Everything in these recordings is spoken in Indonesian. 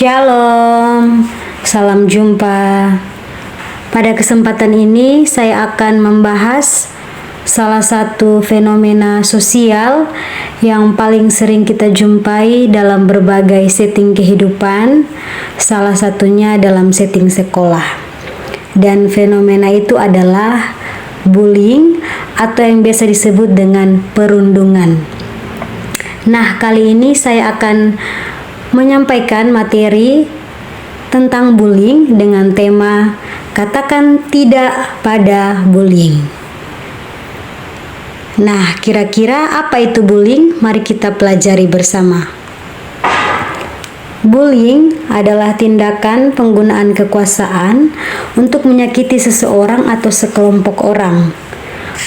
Shalom, salam jumpa. Pada kesempatan ini saya akan membahas salah satu fenomena sosial yang paling sering kita jumpai dalam berbagai setting kehidupan, salah satunya dalam setting sekolah. Dan fenomena itu adalah bullying atau yang biasa disebut dengan perundungan. Nah, kali ini saya akan menyampaikan materi tentang bullying dengan tema katakan tidak pada bullying. Nah, kira-kira apa itu bullying? Mari kita pelajari bersama. Bullying adalah tindakan penggunaan kekuasaan untuk menyakiti seseorang atau sekelompok orang.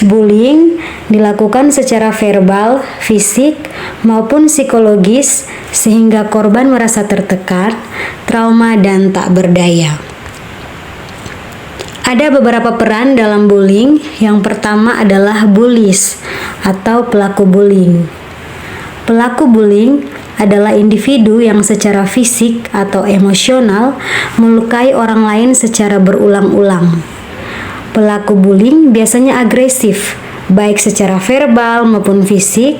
Bullying dilakukan secara verbal, fisik, maupun psikologis sehingga korban merasa tertekan, trauma, dan tak berdaya. Ada beberapa peran dalam bullying. Yang pertama adalah bullies atau pelaku bullying. Pelaku bullying adalah individu yang secara fisik atau emosional melukai orang lain secara berulang-ulang. Pelaku bullying biasanya agresif, baik secara verbal maupun fisik,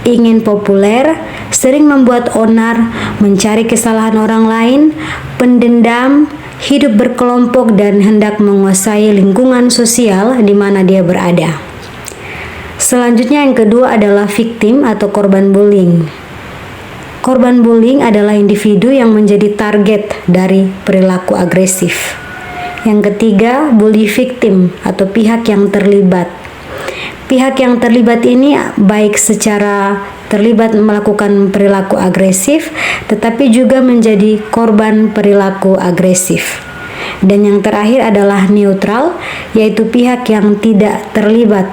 ingin populer, sering membuat onar, mencari kesalahan orang lain, pendendam, hidup berkelompok, dan hendak menguasai lingkungan sosial di mana dia berada. Selanjutnya yang kedua adalah victim atau korban bullying. Korban bullying adalah individu yang menjadi target dari perilaku agresif. Yang ketiga, bully victim atau pihak yang terlibat. Pihak yang terlibat ini baik secara terlibat melakukan perilaku agresif, tetapi juga menjadi korban perilaku agresif. Dan yang terakhir adalah neutral, yaitu pihak yang tidak terlibat,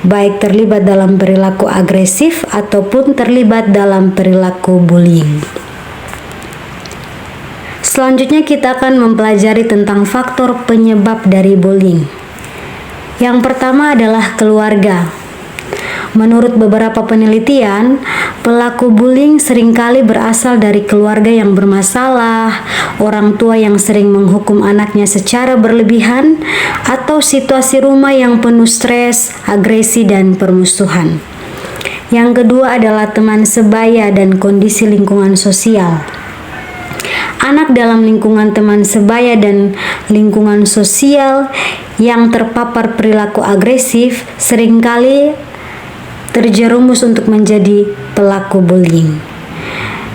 baik terlibat dalam perilaku agresif ataupun terlibat dalam perilaku bullying. Selanjutnya kita akan mempelajari tentang faktor penyebab dari bullying. Yang pertama adalah keluarga. Menurut beberapa penelitian, pelaku bullying seringkali berasal dari keluarga yang bermasalah, orang tua yang sering menghukum anaknya secara berlebihan, atau situasi rumah yang penuh stres, agresi, dan permusuhan. Yang kedua adalah teman sebaya dan kondisi lingkungan sosial. Anak dalam lingkungan teman sebaya dan lingkungan sosial yang terpapar perilaku agresif seringkali terjerumus untuk menjadi pelaku bullying.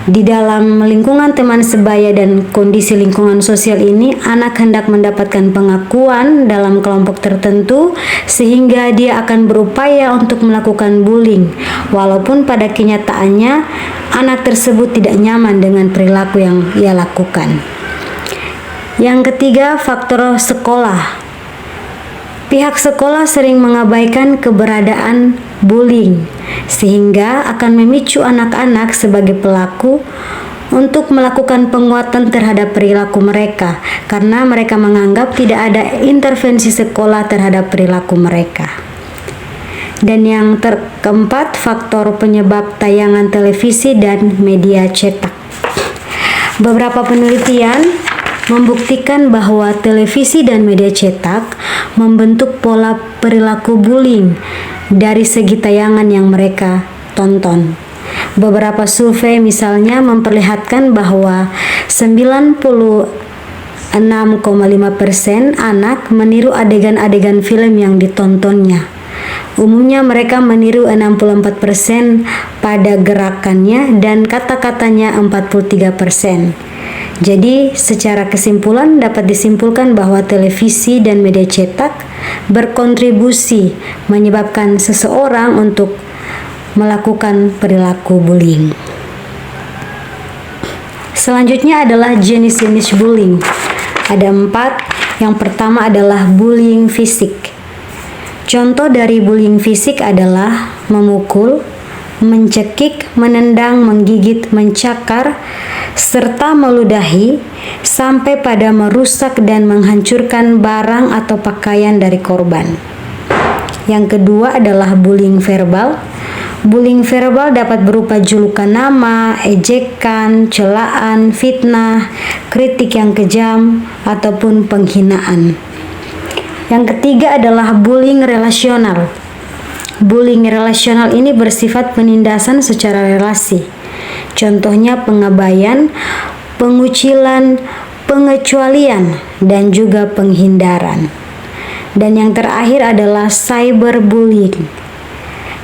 Di dalam lingkungan teman sebaya dan kondisi lingkungan sosial ini, anak hendak mendapatkan pengakuan dalam kelompok tertentu sehingga dia akan berupaya untuk melakukan bullying, walaupun pada kenyataannya anak tersebut tidak nyaman dengan perilaku yang ia lakukan. Yang ketiga, faktor sekolah. Pihak sekolah sering mengabaikan keberadaan bullying, sehingga akan memicu anak-anak sebagai pelaku untuk melakukan penguatan terhadap perilaku mereka, karena mereka menganggap tidak ada intervensi sekolah terhadap perilaku mereka. Dan yang keempat, faktor penyebab tayangan televisi dan media cetak. Beberapa penelitian membuktikan bahwa televisi dan media cetak membentuk pola perilaku bullying dari segi tayangan yang mereka tonton. Beberapa survei misalnya memperlihatkan bahwa 96,5% anak meniru adegan-adegan film yang ditontonnya. Umumnya mereka meniru 64% pada gerakannya dan kata-katanya 43%. Jadi, secara kesimpulan dapat disimpulkan bahwa televisi dan media cetak berkontribusi menyebabkan seseorang untuk melakukan perilaku bullying. Selanjutnya adalah jenis-jenis bullying. Ada 4. Yang pertama adalah bullying fisik. Contoh dari bullying fisik adalah memukul, mencekik, menendang, menggigit, mencakar, serta meludahi sampai pada merusak dan menghancurkan barang atau pakaian dari korban. Yang kedua adalah bullying verbal. Bullying verbal dapat berupa julukan nama, ejekan, celaan, fitnah, kritik yang kejam, ataupun penghinaan. Yang ketiga adalah bullying relasional. Bullying relasional ini bersifat penindasan secara relasi. Contohnya pengabaian, pengucilan, pengecualian, dan juga penghindaran. Dan yang terakhir adalah cyberbullying.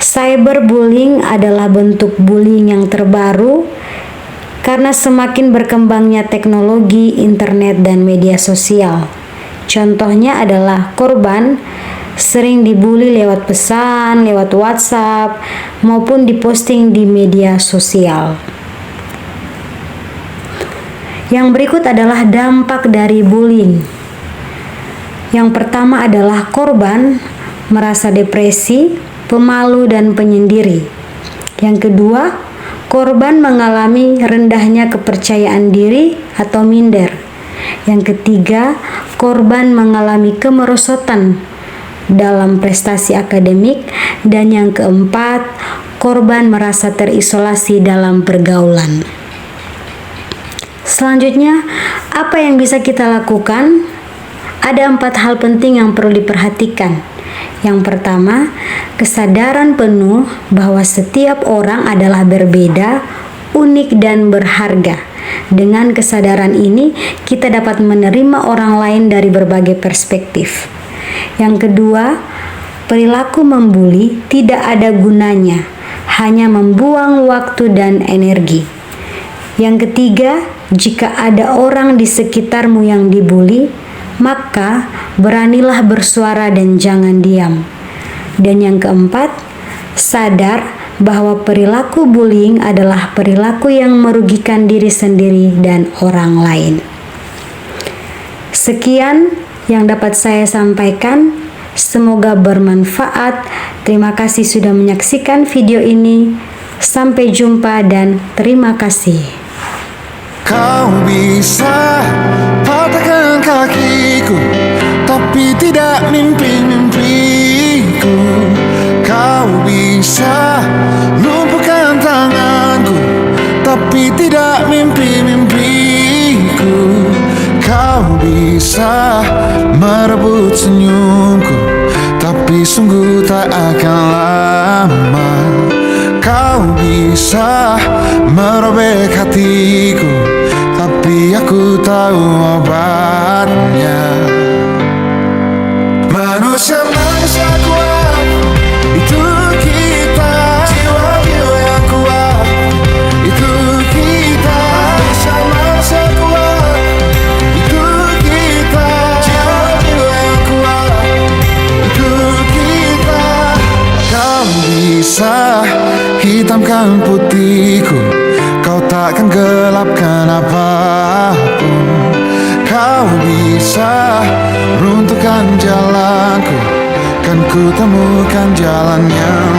Cyberbullying adalah bentuk bullying yang terbaru karena semakin berkembangnya teknologi, internet, dan media sosial. Contohnya adalah korban sering dibully lewat pesan, lewat WhatsApp, maupun diposting di media sosial. Yang berikut adalah dampak dari bullying. Yang pertama adalah korban merasa depresi, pemalu, dan penyendiri. Yang kedua, korban mengalami rendahnya kepercayaan diri atau minder. Yang ketiga, korban mengalami kemerosotan dalam prestasi akademik. Dan yang keempat, korban merasa terisolasi dalam pergaulan. Selanjutnya, apa yang bisa kita lakukan? Ada 4 hal penting yang perlu diperhatikan. Yang pertama, kesadaran penuh bahwa setiap orang adalah berbeda, unik, dan berharga. Dengan kesadaran ini, kita dapat menerima orang lain dari berbagai perspektif. Yang kedua, perilaku membuli tidak ada gunanya, hanya membuang waktu dan energi. Yang ketiga, jika ada orang di sekitarmu yang dibully, maka beranilah bersuara dan jangan diam. Dan yang keempat, sadar bahwa perilaku bullying adalah perilaku yang merugikan diri sendiri dan orang lain. Sekian yang dapat saya sampaikan, semoga bermanfaat. Terima kasih sudah menyaksikan video ini. Sampai jumpa dan terima kasih. Kau bisa patahkan kakiku, tapi tidak mimpi-mimpiku. Kau bisa lumpuhkan tanganku, tapi tidak mimpi-mimpiku. Kau bisa merebut senyumku, tapi sungguh tak akan lama. Kau bisa merobek hatiku, tapi aku tahu obatnya. Manusia-manusia kuat, itu kita. Jiwa-jiwa yang kuat, itu kita. Manusia-manusia kuat, itu kita. Jiwa-jiwa yang kuat, itu kita. Kau bisa hitamkan putihku, kau takkan gelapkan apapun. Kau bisa runtuhkan jalanku, kan ku temukan jalan yang